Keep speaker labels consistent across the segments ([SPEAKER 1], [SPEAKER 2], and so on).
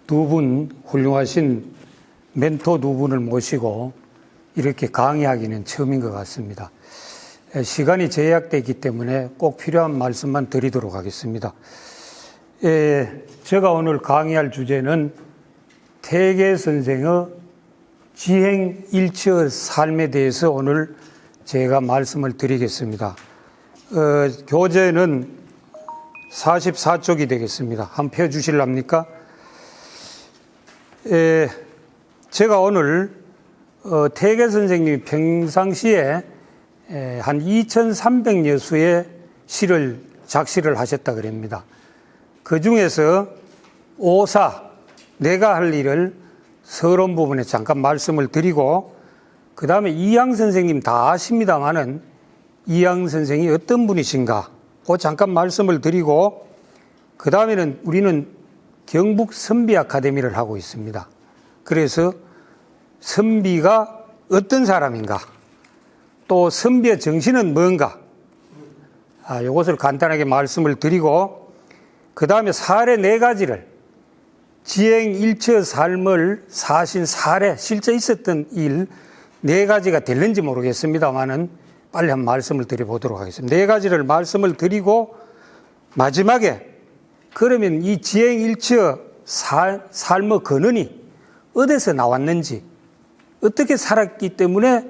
[SPEAKER 1] 두 분 훌륭하신 멘토 두 분을 모시고 이렇게 강의하기는 처음인 것 같습니다. 시간이 제약되어 있기 때문에 꼭 필요한 말씀만 드리도록 하겠습니다. 제가 오늘 강의할 주제는 태계 선생의 지행일치의 삶에 대해서 오늘 제가 말씀을 드리겠습니다. 교재는 44쪽이 되겠습니다. 한번 펴주실랍니까? 제가 오늘 태계 선생님이 평상시에 한 2300여 수의 작시를 하셨다 그럽니다. 그 중에서 오사, 내가 할 일을 서론 부분에 잠깐 말씀을 드리고, 그 다음에 이항 선생님 다 아십니다만은 이항 선생이 어떤 분이신가, 그 잠깐 말씀을 드리고, 그 다음에는 우리는 경북 선비 아카데미를 하고 있습니다. 그래서 선비가 어떤 사람인가, 또 선비의 정신은 뭔가, 이것을 간단하게 말씀을 드리고, 그 다음에 사례 4가지를, 지행일처의 삶을 사신 사례, 실제 있었던 일 4가지가 될는지 모르겠습니다만은 빨리 한 말씀을 드려보도록 하겠습니다. 4가지를 말씀을 드리고, 마지막에 그러면 이 지행일처의 삶의 근원이 어디서 나왔는지, 어떻게 살았기 때문에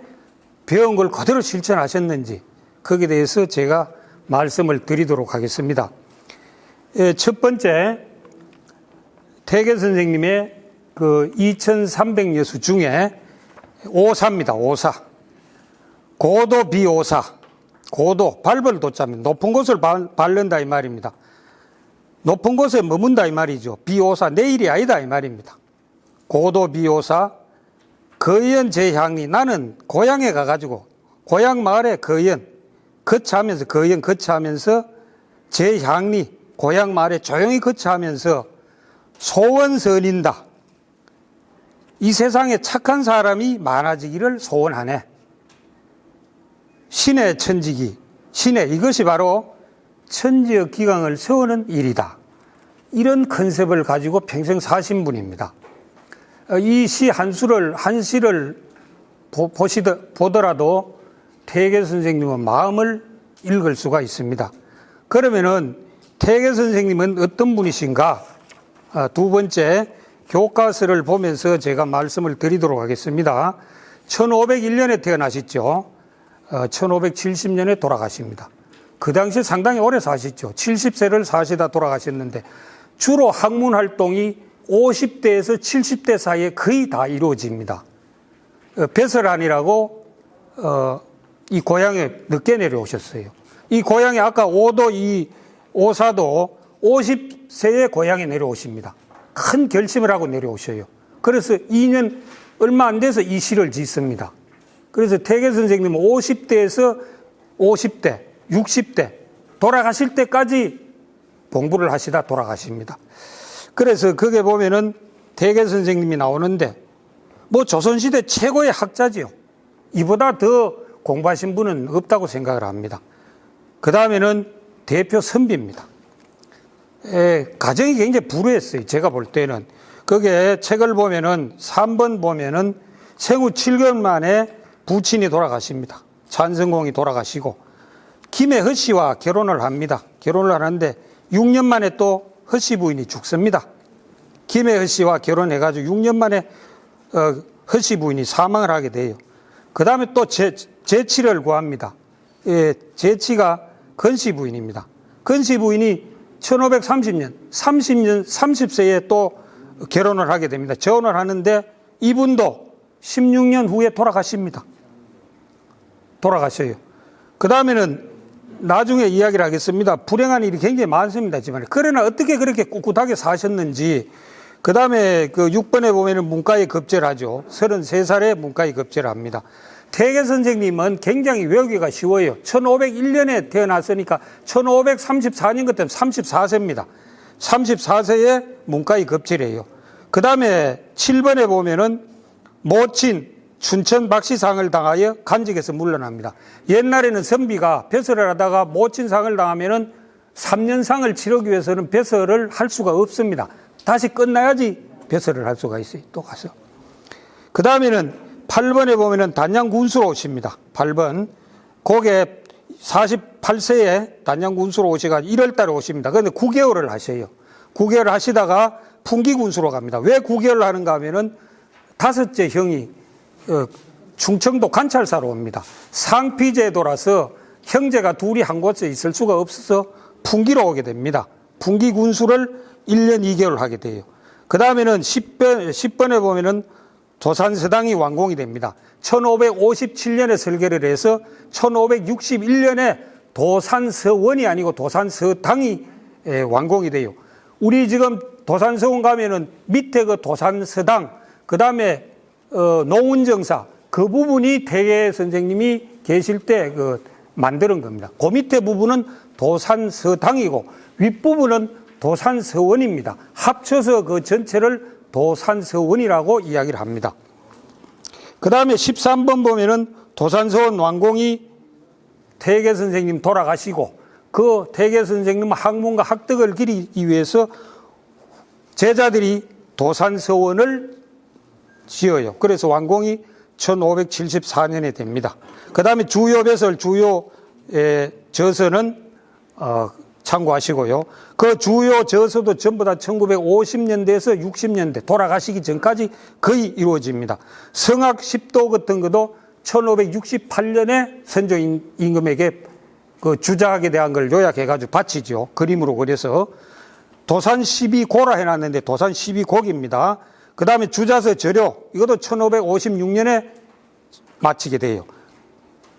[SPEAKER 1] 배운 걸 그대로 실천하셨는지, 거기에 대해서 제가 말씀을 드리도록 하겠습니다. 첫 번째, 태계 선생님의 그 2300여 수 중에 오사입니다. 오사. 고도 비오사. 고도, 밟을 도자면 높은 곳을 밟는다 이 말입니다. 높은 곳에 머문다 이 말이죠. 비오사, 내일이 아니다 이 말입니다. 고도 비오사. 거연 제향리, 나는 고향에 가가지고 고향 마을에 거연 거처하면서 제향리, 고향 마을에 조용히 거처하면서 소원 선인다. 이 세상에 착한 사람이 많아지기를 소원하네. 신의 천지기, 이것이 바로 천지의 기강을 세우는 일이다. 이런 컨셉을 가지고 평생 사신 분입니다. 이 시 한 시를 보더라도 태계 선생님의 마음을 읽을 수가 있습니다. 그러면은 태계 선생님은 어떤 분이신가? 두 번째, 교과서를 보면서 제가 말씀을 드리도록 하겠습니다. 1501년에 태어나셨죠. 1570년에 돌아가십니다. 그 당시에 상당히 오래 사셨죠. 70세를 사시다 돌아가셨는데, 주로 학문 활동이 50대에서 70대 사이에 거의 다 이루어집니다. 배설안이라고 이 고향에 늦게 내려오셨어요. 이 고향에 아까 오사도 50세에 고향에 내려오십니다. 큰 결심을 하고 내려오셔요. 그래서 2년 얼마 안 돼서 이 시를 짓습니다. 그래서 태계 선생님은 50대에서 50대, 60대 돌아가실 때까지 공부를 하시다 돌아가십니다. 그래서 거기에 보면은 태계 선생님이 나오는데, 조선시대 최고의 학자지요. 이보다 더 공부하신 분은 없다고 생각을 합니다. 그 다음에는 대표 선비입니다. 가정이 굉장히 불우했어요. 제가 볼 때는. 거기에 책을 보면은 3번 보면은 생후 7개월 만에 부친이 돌아가십니다. 찬성공이 돌아가시고, 김해 허씨와 결혼을 합니다. 결혼을 하는데 6년 만에 또 허씨 부인이 죽습니다. 김해 허씨와 결혼해가지고 6년 만에 허씨 부인이 사망을 하게 돼요. 그 다음에 또 제치를 구합니다. 제치가 건씨 부인입니다. 건씨 부인이 1530년, 30세에 또 결혼을 하게 됩니다. 재혼을 하는데 이분도 16년 후에 돌아가십니다. 돌아가셔요. 그 다음에는 나중에 이야기를 하겠습니다. 불행한 일이 굉장히 많습니다, 집안에. 그러나 어떻게 그렇게 꿋꿋하게 사셨는지, 그 다음에 그 6번에 보면은 문과에 급제를 하죠. 33살에 문과에 급제를 합니다. 태계 선생님은 굉장히 외우기가 쉬워요. 1501년에 태어났으니까 1534년 그때 34세입니다. 34세에 문과에 급제를 해요. 그 다음에 7번에 보면은 모친 춘천 박씨상을 당하여 간직에서 물러납니다. 옛날에는 선비가 배설을 하다가 모친상을 당하면은 3년상을 치르기 위해서는 배설을 할 수가 없습니다. 다시 끝나야지 배설을 할 수가 있어요. 또 가서. 그 다음에는 8번에 보면은 단양군수로 오십니다. 8번. 그게 48세에 단양군수로 오셔가지고 1월 달에 오십니다. 그런데 9개월을 하셔요. 9개월 하시다가 풍기군수로 갑니다. 왜 9개월을 하는가 하면은 5째 형이 충청도 관찰사로 옵니다. 상피제도라서 형제가 둘이 한 곳에 있을 수가 없어서 풍기로 오게 됩니다. 풍기군수를 1년 2개월 하게 돼요. 그 다음에는 10번에 보면은 도산서당이 완공이 됩니다. 1557년에 설계를 해서 1561년에 도산서원이 아니고 도산서당이 완공이 돼요. 우리 지금 도산서원 가면은 밑에 그 도산서당, 그 다음에 노운정사, 그 부분이 태계 선생님이 계실 때 만드는 겁니다. 그 밑에 부분은 도산서당이고 윗부분은 도산서원입니다. 합쳐서 그 전체를 도산서원이라고 이야기를 합니다. 그 다음에 13번 보면은 도산서원 완공이 태계 선생님 돌아가시고 그 태계 선생님 학문과 학덕을 기리기 위해서 제자들이 도산서원을 지어요. 그래서 완공이 1574년에 됩니다. 그 다음에 주요 배설, 주요 저서는 참고하시고요. 그 주요 저서도 전부 다 1950년대에서 60년대 돌아가시기 전까지 거의 이루어집니다. 성악 10도 같은 것도 1568년에 선조 임금에게 그 주작에 대한 걸 요약해가지고 바치죠. 그림으로 그려서 도산 12고라 해놨는데 도산 12곡입니다. 그 다음에 주자서 절요, 이것도 1556년에 마치게 돼요.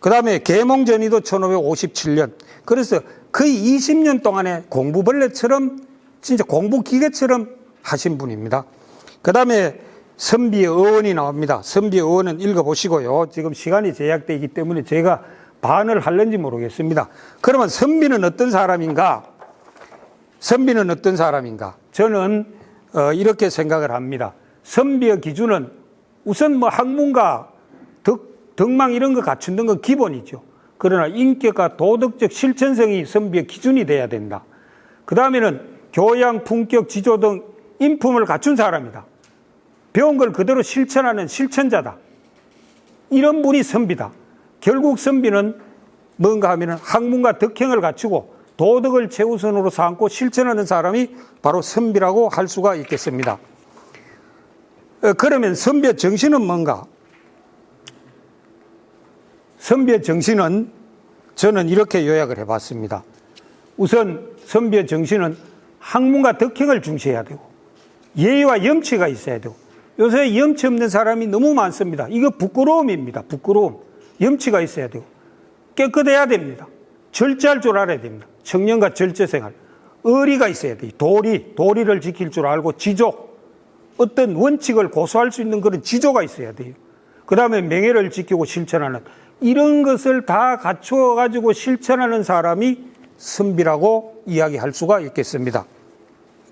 [SPEAKER 1] 그 다음에 계몽전의도 1557년. 그래서 거의 20년 동안에 공부벌레처럼 진짜 공부기계처럼 하신 분입니다. 그 다음에 선비의 어원이 나옵니다. 선비의 어원은 읽어보시고요. 지금 시간이 제약되어 있기 때문에 제가 반을 할는지 모르겠습니다. 그러면 선비는 어떤 사람인가? 선비는 어떤 사람인가? 저는 이렇게 생각을 합니다. 선비의 기준은 우선 뭐 학문과 덕망 이런 거 갖춘 건 기본이죠. 그러나 인격과 도덕적 실천성이 선비의 기준이 돼야 된다. 그 다음에는 교양, 품격, 지조 등 인품을 갖춘 사람이다. 배운 걸 그대로 실천하는 실천자다. 이런 분이 선비다. 결국 선비는 뭔가 하면은 학문과 덕행을 갖추고 도덕을 최우선으로 삼고 실천하는 사람이 바로 선비라고 할 수가 있겠습니다. 그러면 선비의 정신은 뭔가? 선비의 정신은 저는 이렇게 요약을 해봤습니다. 우선 선비의 정신은 학문과 덕행을 중시해야 되고 예의와 염치가 있어야 되고 요새 염치 없는 사람이 너무 많습니다. 이거 부끄러움입니다. 부끄러움. 염치가 있어야 되고 깨끗해야 됩니다. 절제할 줄 알아야 됩니다. 청년과 절제생활. 의리가 있어야 돼요. 도리를 지킬 줄 알고 지조. 어떤 원칙을 고수할 수 있는 그런 지조가 있어야 돼요. 그 다음에 명예를 지키고 실천하는 이런 것을 다 갖추어 가지고 실천하는 사람이 선비라고 이야기할 수가 있겠습니다.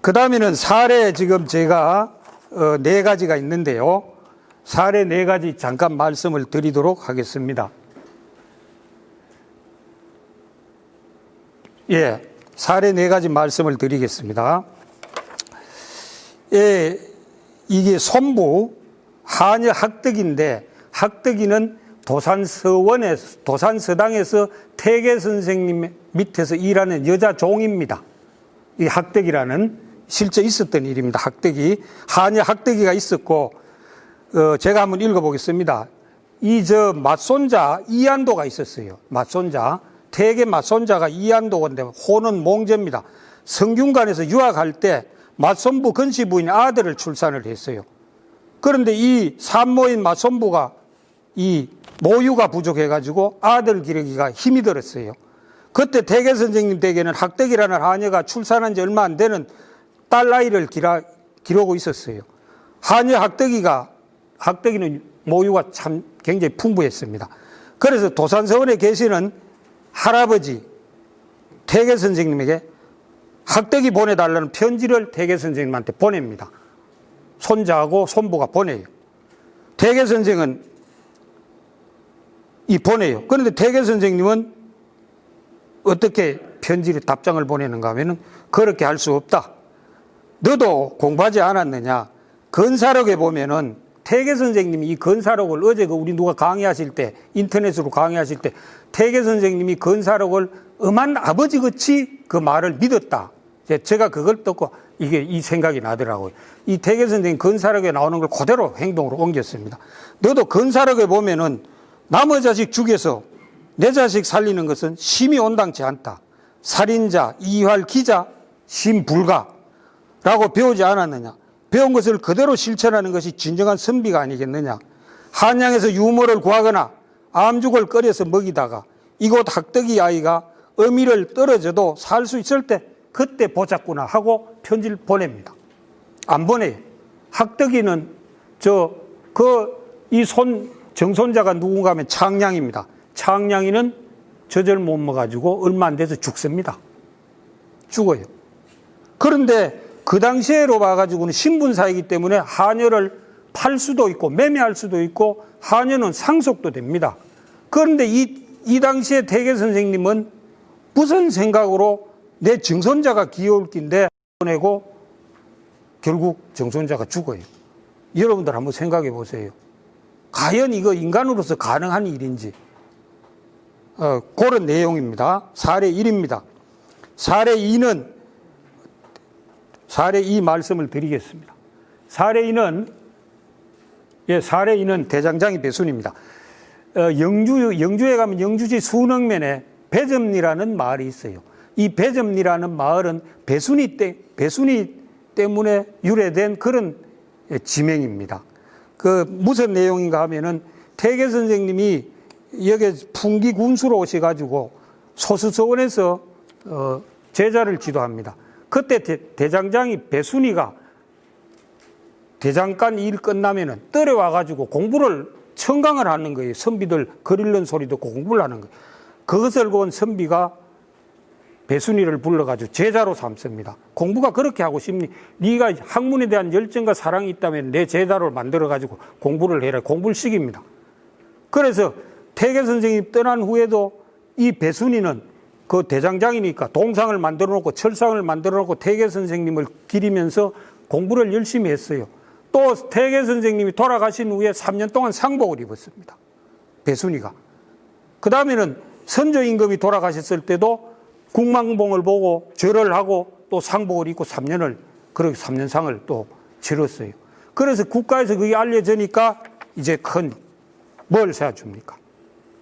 [SPEAKER 1] 그 다음에는 사례 지금 제가 4가지가 있는데요. 사례 4가지 잠깐 말씀을 드리도록 하겠습니다. 예, 사례 4가지 말씀을 드리겠습니다. 예, 이게 손부 한여 학덕인데 학덕이는 도산서당에서 태계 선생님 밑에서 일하는 여자 종입니다. 이 학덕이라는 실제 있었던 일입니다. 학덕이 한여 학덕이가 있었고 제가 한번 읽어보겠습니다. 맞손자 이안도가 있었어요. 맞손자 태계 맞손자가 이안도인데 호는 몽제입니다. 성균관에서 유학할 때 맞손부 건씨 부인이 아들을 출산을 했어요. 그런데 이 산모인 맞손부가 이 모유가 부족해가지고 아들 기르기가 힘이 들었어요. 그때 태계 선생님 댁에는 학덕이라는 하녀가 출산한 지 얼마 안 되는 딸 아이를 기르고 있었어요. 하녀 학덕이는 모유가 참 굉장히 풍부했습니다. 그래서 도산서원에 계시는 할아버지 태계 선생님에게 학덕이 보내달라는 편지를 태계 선생님한테 보냅니다. 손자하고 손부가 보내요. 태계 선생은 보내요. 그런데 태계 선생님은 어떻게 편지를 답장을 보내는가 하면은 그렇게 할 수 없다. 너도 공부하지 않았느냐. 건사록에 보면은 태계 선생님이 이 건사록을 어제 우리 누가 강의하실 때, 인터넷으로 강의하실 때 태계 선생님이 건사록을 엄한 아버지같이 그 말을 믿었다. 제가 그걸 듣고 이 생각이 나더라고요. 이 태계 선생님 건사록에 나오는 걸 그대로 행동으로 옮겼습니다. 너도 건사록에 보면은 남의 자식 죽여서 내 자식 살리는 것은 심히 온당치 않다. 살인자, 이활, 기자, 심불가라고 배우지 않았느냐. 배운 것을 그대로 실천하는 것이 진정한 선비가 아니겠느냐. 한양에서 유모를 구하거나 암죽을 끓여서 먹이다가 이곳 학덕이 아이가 어미를 떨어져도 살 수 있을 때 그때 보자꾸나 하고 편지를 보냅니다. 안 보내요. 학덕이는 정손자가 누군가 하면 창량입니다. 창량이는 젖을 못 먹어가지고 얼마 안 돼서 죽습니다. 죽어요. 그런데 그 당시에로 봐가지고는 신분사이기 때문에 하녀를 팔 수도 있고 매매할 수도 있고 하녀는 상속도 됩니다. 그런데 이 당시에 태계 선생님은 무슨 생각으로 내 정손자가 귀여울 낀데 보내고 결국 정손자가 죽어요. 여러분들 한번 생각해 보세요. 과연 이거 인간으로서 가능한 일인지. 그런 내용입니다. 사례 1입니다. 사례 2 말씀을 드리겠습니다. 사례 2는 대장장이 배순입니다. 영주에 가면 영주시 순흥면에 배점리라는 마을이 있어요. 이 배점리라는 마을은 배순이 때문에 유래된 그런 지명입니다. 무슨 내용인가 하면은 태계 선생님이 여기 풍기 군수로 오셔가지고 소수서원에서 제자를 지도합니다. 그때 대장장이 배순이가 대장간 일 끝나면은 떨어와가지고 공부를 청강을 하는 거예요. 선비들 글 읽는 소리 듣고 공부를 하는 거예요. 그것을 본 선비가 배순이를 불러가지고 제자로 삼습니다. 공부가 그렇게 하고 싶니? 네가 학문에 대한 열정과 사랑이 있다면 내 제자로 만들어가지고 공부를 해라. 공부를 시킵니다. 그래서 태계 선생님이 떠난 후에도 이 배순이는 그 대장장이니까 동상을 만들어 놓고 철상을 만들어 놓고 태계 선생님을 기리면서 공부를 열심히 했어요. 또 태계 선생님이 돌아가신 후에 3년 동안 상복을 입었습니다. 배순이가. 그 다음에는 선조 임금이 돌아가셨을 때도 국망봉을 보고 절을 하고 또 상복을 입고 3년을 그렇게 3년상을 또 치렀어요. 그래서 국가에서 그게 알려지니까 이제 뭘 세워줍니까?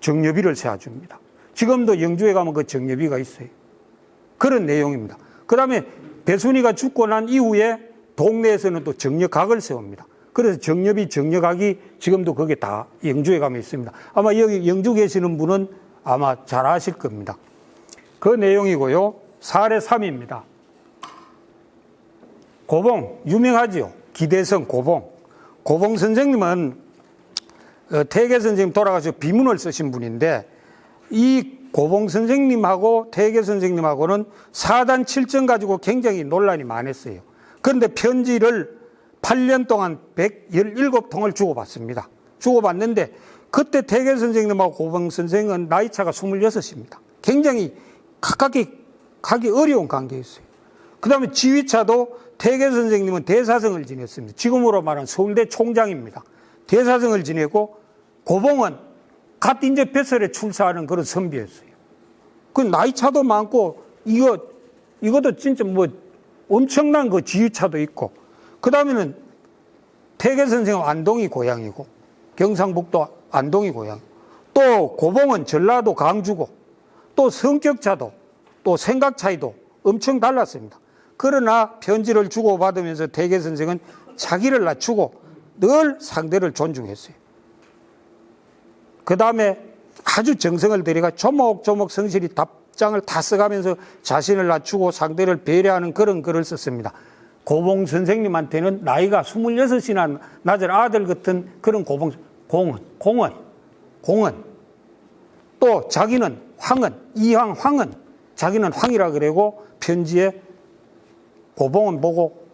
[SPEAKER 1] 정려비를 세워줍니다. 지금도 영주에 가면 그 정려비가 있어요. 그런 내용입니다. 그 다음에 배순이가 죽고 난 이후에 동네에서는 또 정려각을 세웁니다. 그래서 정려비, 정려각이 지금도 거기에 다 영주에 가면 있습니다. 아마 여기 영주 계시는 분은 아마 잘 아실 겁니다. 그 내용이고요. 사례 3입니다. 고봉, 유명하죠. 기대성 고봉. 고봉 선생님은 태계 선생님 돌아가셔서 비문을 쓰신 분인데 이 고봉 선생님하고 태계 선생님하고는 사단 7정 가지고 굉장히 논란이 많았어요. 그런데 편지를 8년 동안 117통을 주고받습니다. 주고받는데 그때 태계 선생님하고 고봉 선생은 나이차가 26입니다. 굉장히 가깝게 가기 어려운 관계였어요. 그 다음에 지휘차도 태계 선생님은 대사성을 지냈습니다. 지금으로 말하면 서울대 총장입니다. 대사성을 지내고 고봉은 갓 인제 뱃설에 출사하는 그런 선비였어요. 그 나이차도 많고 이것도 진짜 엄청난 그 지휘차도 있고 그 다음에는 태계 선생은 안동이 고향이고 경상북도 안동이 고향. 또 고봉은 전라도 강주고 또 성격차도 또 생각 차이도 엄청 달랐습니다. 그러나 편지를 주고받으면서 태계 선생은 자기를 낮추고 늘 상대를 존중했어요. 그 다음에 아주 정성을 들여가 조목조목 성실히 답장을 다 써가면서 자신을 낮추고 상대를 배려하는 그런 글을 썼습니다. 고봉 선생님한테는 나이가 26이나 낮은 아들 같은 그런 공은 또 자기는 황은 이황 황은 자기는 황이라 그러고 편지에 고봉은 보고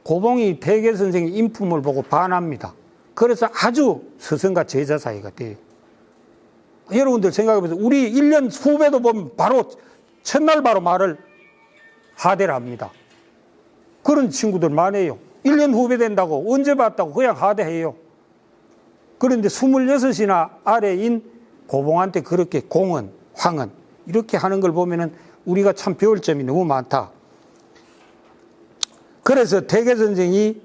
[SPEAKER 1] 고봉이 태계 선생의 인품을 보고 반합니다. 그래서 아주 스승과 제자 사이가 돼요. 여러분들 생각해보세요. 우리 1년 후배도 보면 바로 첫날 바로 말을 하대를 합니다. 그런 친구들 많아요. 1년 후배 된다고 언제 봤다고 그냥 하대해요. 그런데 26이나 아래인 고봉한테 그렇게 공은, 황은 이렇게 하는 걸 보면은 우리가 참 배울 점이 너무 많다. 그래서 대개선생이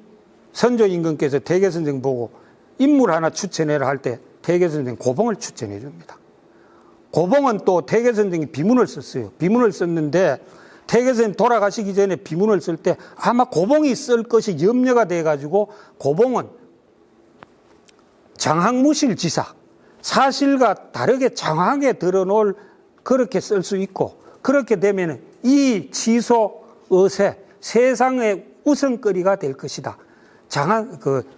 [SPEAKER 1] 선조임금께서 대개선생 보고 인물 하나 추천해라 할 때 대개선생 고봉을 추천해 줍니다. 고봉은 또 대개선생이 비문을 썼어요. 비문을 썼는데 대개선생 돌아가시기 전에 비문을 쓸 때 아마 고봉이 쓸 것이 염려가 돼가지고 고봉은 장학무실지사, 사실과 다르게 장하게 드러놓을 그렇게 쓸 수 있고, 그렇게 되면 이 지소 의세 세상의 우선거리가 될 것이다.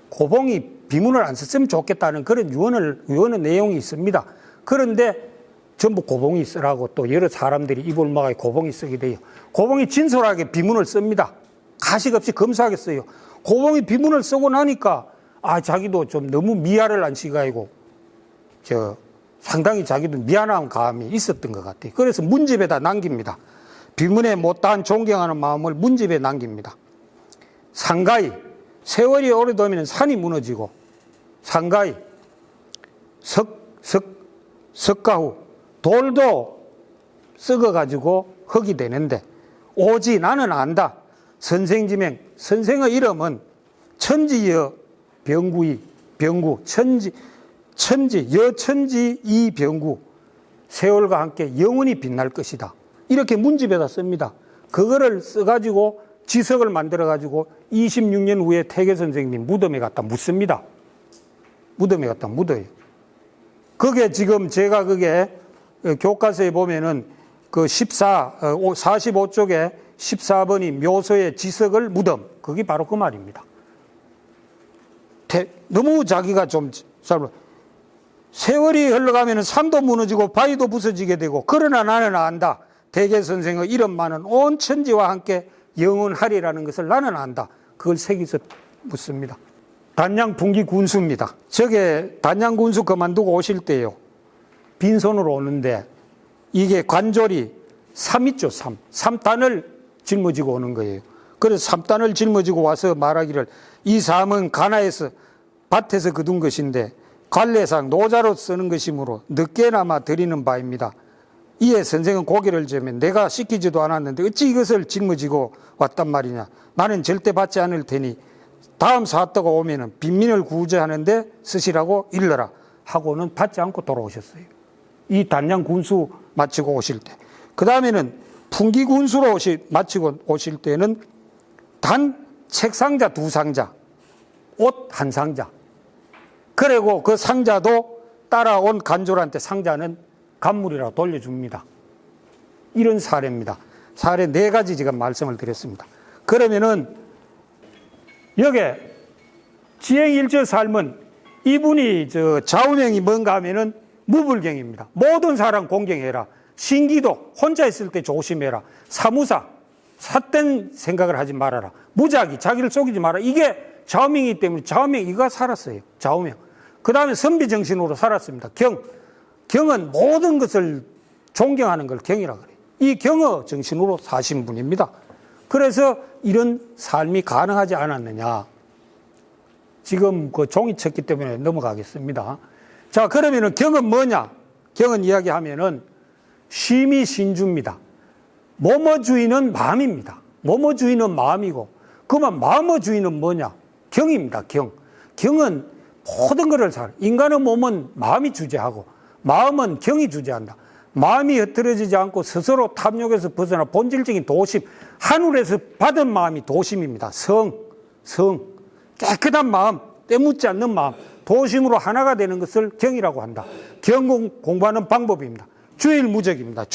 [SPEAKER 1] 고봉이 비문을 안 썼으면 좋겠다는 그런 유언의 내용이 있습니다. 그런데 전부 고봉이 쓰라고 또 여러 사람들이 입을 막아 고봉이 쓰게 돼요. 고봉이 진솔하게 비문을 씁니다. 가식 없이 검소하게 써요. 고봉이 비문을 쓰고 나니까 자기도 좀 너무 미아를 안 시가이고 상당히 자기도 미안한 감이 있었던 것 같아요. 그래서 문집에다 남깁니다. 비문에 못다한 존경하는 마음을 문집에 남깁니다. 상가히 세월이 오래되면 산이 무너지고 상가히 석가후 돌도 썩어가지고 흙이 되는데 오지 나는 안다. 선생지명 선생의 이름은 천지여 병구이 병구 천지 여천지 이 병구 세월과 함께 영원히 빛날 것이다. 이렇게 문집에다 씁니다. 그거를 써가지고 지석을 만들어가지고 26년 후에 태계 선생님이 무덤에 갖다 묻습니다. 무덤에 갖다 묻어요. 그게 지금 제가 그게 교과서에 보면은 그 45쪽에 14번이 묘소의 지석을 무덤. 그게 바로 그 말입니다. 너무 자기가 좀 세월이 흘러가면 산도 무너지고 바위도 부서지게 되고 그러나 나는 안다. 대개 선생의 이름만은 온 천지와 함께 영원하리라는 것을 나는 안다. 그걸 새기서 묻습니다. 단양 분기 군수입니다. 저게 단양 군수 그만두고 오실 때요. 빈손으로 오는데 이게 관졸이 3있죠. 3단을 짊어지고 오는 거예요. 그래서 3단을 짊어지고 와서 말하기를 이 삶은 가나에서 밭에서 거둔 것인데 관례상 노자로 쓰는 것이므로 늦게나마 드리는 바입니다. 이에 선생은 고개를 저으면 내가 시키지도 않았는데 어찌 이것을 짊어지고 왔단 말이냐. 나는 절대 받지 않을 테니 다음 사또가 오면은 빈민을 구제하는데 쓰시라고 일러라 하고는 받지 않고 돌아오셨어요. 이 단양 군수 마치고 오실 때. 그 다음에는 풍기 군수로 마치고 오실 때는 단 책상자 2상자, 옷 1상자. 그리고 그 상자도 따라온 간졸한테 상자는 간물이라고 돌려줍니다. 이런 사례입니다. 사례 4가지 제가 말씀을 드렸습니다. 그러면은 여기에 지행일저 삶은 이분이 좌우명이 뭔가 하면은 무불경입니다. 모든 사람 공경해라. 신기도 혼자 있을 때 조심해라. 사무사 삿된 생각을 하지 말아라. 무작위 자기를 속이지 마라. 이게 좌우명이기 때문에 좌우명 이거 살았어요. 좌우명. 그 다음에 선비정신으로 살았습니다. 경은 모든 것을 존경하는 걸 경이라고 그래요. 이 경어 정신으로 사신 분입니다. 그래서 이런 삶이 가능하지 않았느냐. 지금 그 종이 쳤기 때문에 넘어가겠습니다. 자, 그러면은 경은 뭐냐? 경은 이야기하면은 심이 신주입니다. 뭐뭐주의는 마음입니다. 뭐뭐주의는 마음이고, 그러면 마음어주의는 뭐냐? 경입니다. 경은 모든 것을 인간의 몸은 마음이 주재하고, 마음은 경이 주재한다. 마음이 흐트러지지 않고 스스로 탐욕에서 벗어나 본질적인 도심, 하늘에서 받은 마음이 도심입니다. 깨끗한 마음, 때묻지 않는 마음, 도심으로 하나가 되는 것을 경이라고 한다. 경 공부하는 방법입니다. 주일무적입니다.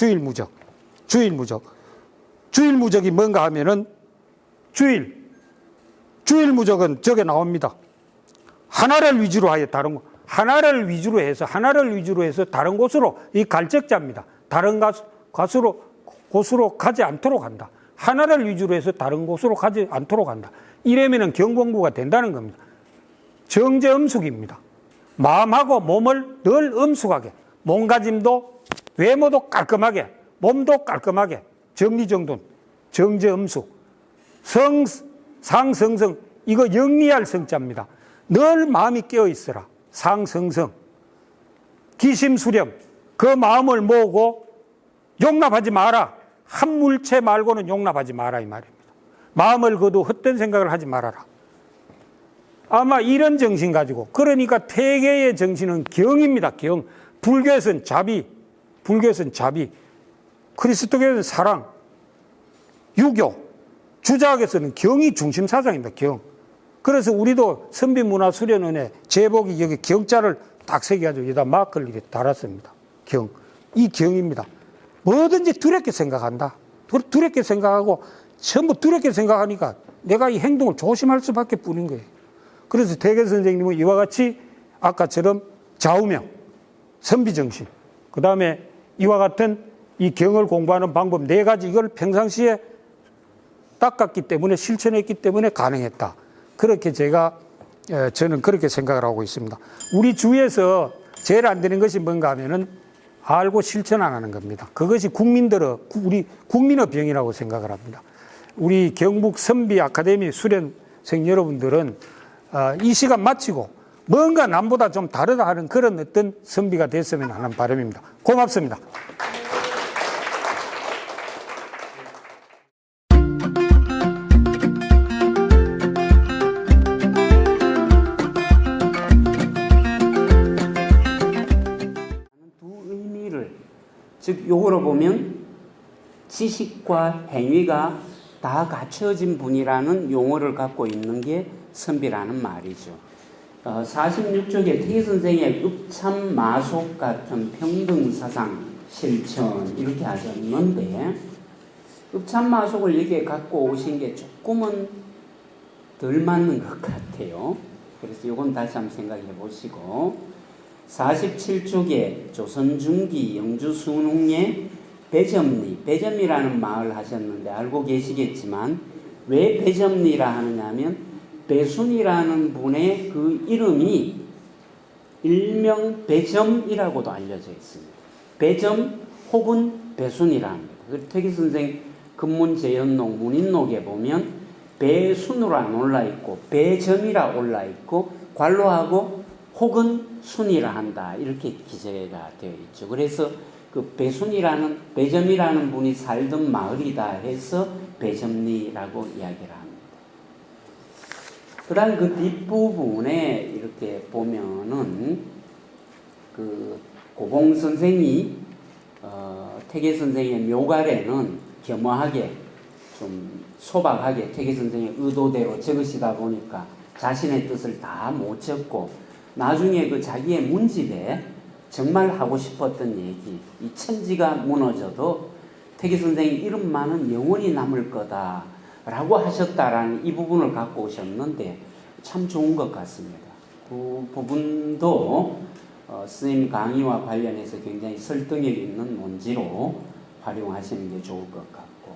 [SPEAKER 1] 주일무적이 뭔가 하면은 주일무적은 저게 나옵니다. 하나를 위주로 해서 다른 곳으로, 이 갈적자입니다. 다른 곳으로 가지 않도록 한다. 하나를 위주로 해서 다른 곳으로 가지 않도록 한다. 이러면은 경공부가 된다는 겁니다. 정제엄숙입니다. 마음하고 몸을 늘 엄숙하게, 몸가짐도 외모도 깔끔하게, 몸도 깔끔하게, 정리정돈, 정제엄숙, 상성성, 이거 영리할 성자입니다. 늘 마음이 깨어 있어라. 상성성. 기심수렴. 그 마음을 모으고 용납하지 마라. 한 물체 말고는 용납하지 마라 이 말입니다. 마음을 거두 헛된 생각을 하지 말아라. 아마 이런 정신 가지고, 그러니까 태계의 정신은 경입니다. 경. 불교에서는 자비, 불교에서는 자비, 그리스도교에서는 사랑, 유교, 주자학에서는 경이 중심 사상입니다. 경. 그래서 우리도 선비문화수련원에 제복이 여기 경자를 딱 새겨가지고 여기다 마크를 이렇게 달았습니다. 경. 이 경입니다. 뭐든지 두렵게 생각한다. 두렵게 생각하고 전부 두렵게 생각하니까 내가 이 행동을 조심할 수밖에 뿐인 거예요. 그래서 태계 선생님은 이와 같이 아까처럼 좌우명, 선비정신, 그 다음에 이와 같은 이 경을 공부하는 방법 4가지 이걸 평상시에 닦았기 때문에 실천했기 때문에 가능했다. 그렇게 저는 그렇게 생각을 하고 있습니다. 우리 주위에서 제일 안 되는 것이 뭔가 하면은 알고 실천 안 하는 겁니다. 그것이 우리 국민의 병이라고 생각을 합니다. 우리 경북 선비 아카데미 수련생 여러분들은 이 시간 마치고 뭔가 남보다 좀 다르다 하는 그런 어떤 선비가 됐으면 하는 바람입니다. 고맙습니다.
[SPEAKER 2] 두 의미를, 즉 요거로 보면 지식과 행위가 다 갖춰진 분이라는 용어를 갖고 있는 게 선비라는 말이죠. 46쪽에 태계 선생의 읍참마속 같은 평등사상 실천 이렇게 하셨는데, 읍참마속을 여기에 갖고 오신 게 조금은 덜 맞는 것 같아요. 그래서 이건 다시 한번 생각해 보시고, 47쪽에 조선중기 영주순웅의 배점리라는 마을 하셨는데, 알고 계시겠지만 왜 배점리라 하느냐면 배순이라는 분의 그 이름이 일명 배점이라고도 알려져 있습니다. 배점 혹은 배순이랍니다. 태계 선생 근문제연록 문인록에 보면 배순으로 올라 있고 배점이라 올라 있고 관로하고 혹은 순이라 한다 이렇게 기재가 되어 있죠. 그래서 그 배점이라는 분이 살던 마을이다 해서 배점리라고 이야기를 합니다. 그 다음 그 뒷부분에 이렇게 보면은 그 고봉 선생이 태계 선생의 묘갈에는 겸허하게 좀 소박하게 태계 선생의 의도대로 적으시다 보니까 자신의 뜻을 다 못 적고 나중에 그 자기의 문집에 정말 하고 싶었던 얘기, 이 천지가 무너져도 태계 선생의 이름만은 영원히 남을 거다라고 하셨다라는 이 부분을 갖고 오셨는데 참 좋은 것 같습니다. 그 부분도 스님 강의와 관련해서 굉장히 설득력 있는 논지로 활용하시는 게 좋을 것 같고,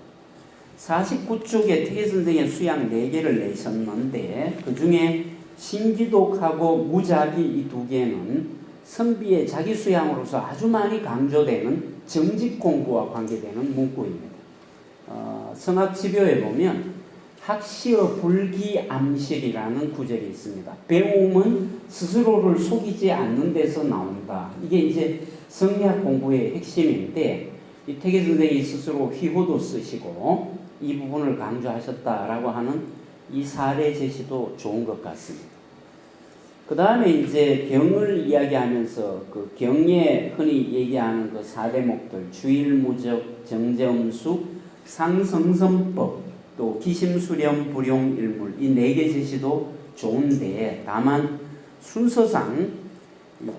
[SPEAKER 2] 49쪽에 태계 선생의 수양 4개를 내셨는데 그 중에 신기독하고 무작위 이 2개는 선비의 자기 수양으로서 아주 많이 강조되는 정직 공부와 관계되는 문구입니다. 성악지묘에 보면 학시어 불기암실이라는 구절이 있습니다. 배움은 스스로를 속이지 않는 데서 나온다. 이게 이제 성리학 공부의 핵심인데 이 태계 선생이 스스로 휘호도 쓰시고 이 부분을 강조하셨다라고 하는 이 사례 제시도 좋은 것 같습니다. 그 다음에 이제 경을 이야기하면서 그 경에 흔히 얘기하는 그 4대목들, 주일무적, 정제음숙, 상성선법, 또 기심수렴, 불용일물, 이 4개 제시도 좋은데 다만 순서상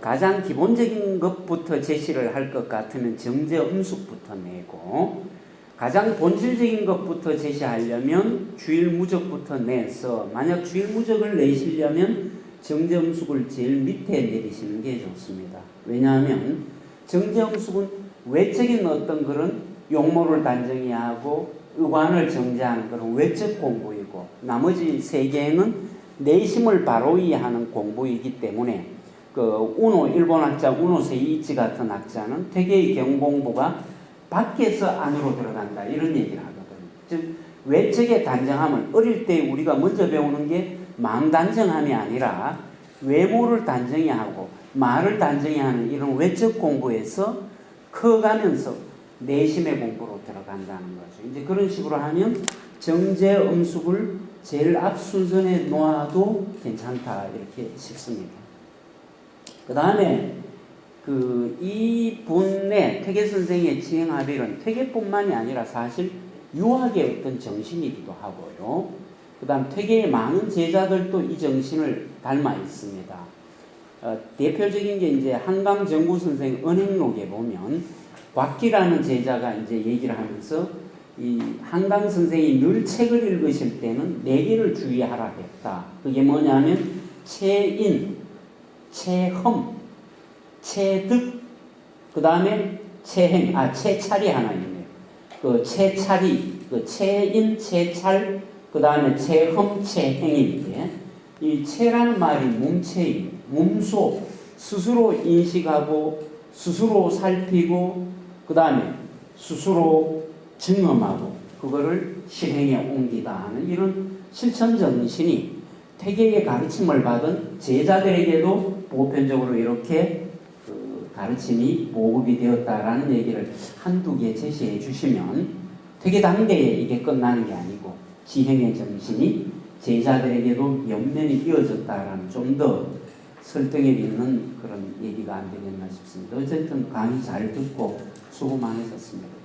[SPEAKER 2] 가장 기본적인 것부터 제시를 할 것 같으면 정제음숙부터 내고, 가장 본질적인 것부터 제시하려면 주일무적부터 내서, 만약 주일무적을 내시려면 정제음숙을 제일 밑에 내리시는 게 좋습니다. 왜냐하면 정제음숙은 외적인 어떤 그런 용모를 단정히 하고 의관을 정제하는 그런 외적 공부이고, 나머지 3개는 내심을 바로이 하는 공부이기 때문에 일본 학자 우노 세이이치 같은 학자는 태계의 경공부가 밖에서 안으로 들어간다 이런 얘기를 하거든요. 즉 외적의 단정함을 어릴 때 우리가 먼저 배우는 게 마음 단정함이 아니라 외모를 단정히 하고 말을 단정히 하는 이런 외적 공부에서 커가면서 내심의 공부로 들어간다는 거죠. 이제 그런 식으로 하면 정제, 음숙을 제일 앞순선에 놓아도 괜찮다 이렇게 싶습니다. 그 다음에 이 분의 퇴계 선생의 지행합일은 퇴계뿐만이 아니라 사실 유학의 어떤 정신이기도 하고요. 그 다음 퇴계의 많은 제자들도 이 정신을 닮아 있습니다. 대표적인 게 이제 한강정구 선생 은행록에 보면 곽기라는 제자가 이제 얘기를 하면서 이 한강 선생이 늘 책을 읽으실 때는 네 개를 주의하라 했다. 그게 뭐냐면 체인, 체험, 체득, 그 다음에 체행, 체찰이 하나 있네요. 그 체찰이, 그 체인, 체찰, 그 다음에 체험, 체행인데 이 체라는 말이 몸체인, 몸소, 스스로 인식하고 스스로 살피고 그 다음에 스스로 증험하고 그거를 실행에 옮기다 하는 이런 실천 정신이 퇴계의 가르침을 받은 제자들에게도 보편적으로 이렇게 가르침이 보급이 되었다라는 얘기를 한두 개 제시해 주시면 퇴계 당대에 이게 끝나는 게 아니고 지행의 정신이 제자들에게도 연면이 이어졌다라는 좀 더 설득력 있는 그런 얘기가 안 되겠나 싶습니다. 어쨌든 강의 잘 듣고 수고 많으셨습니다.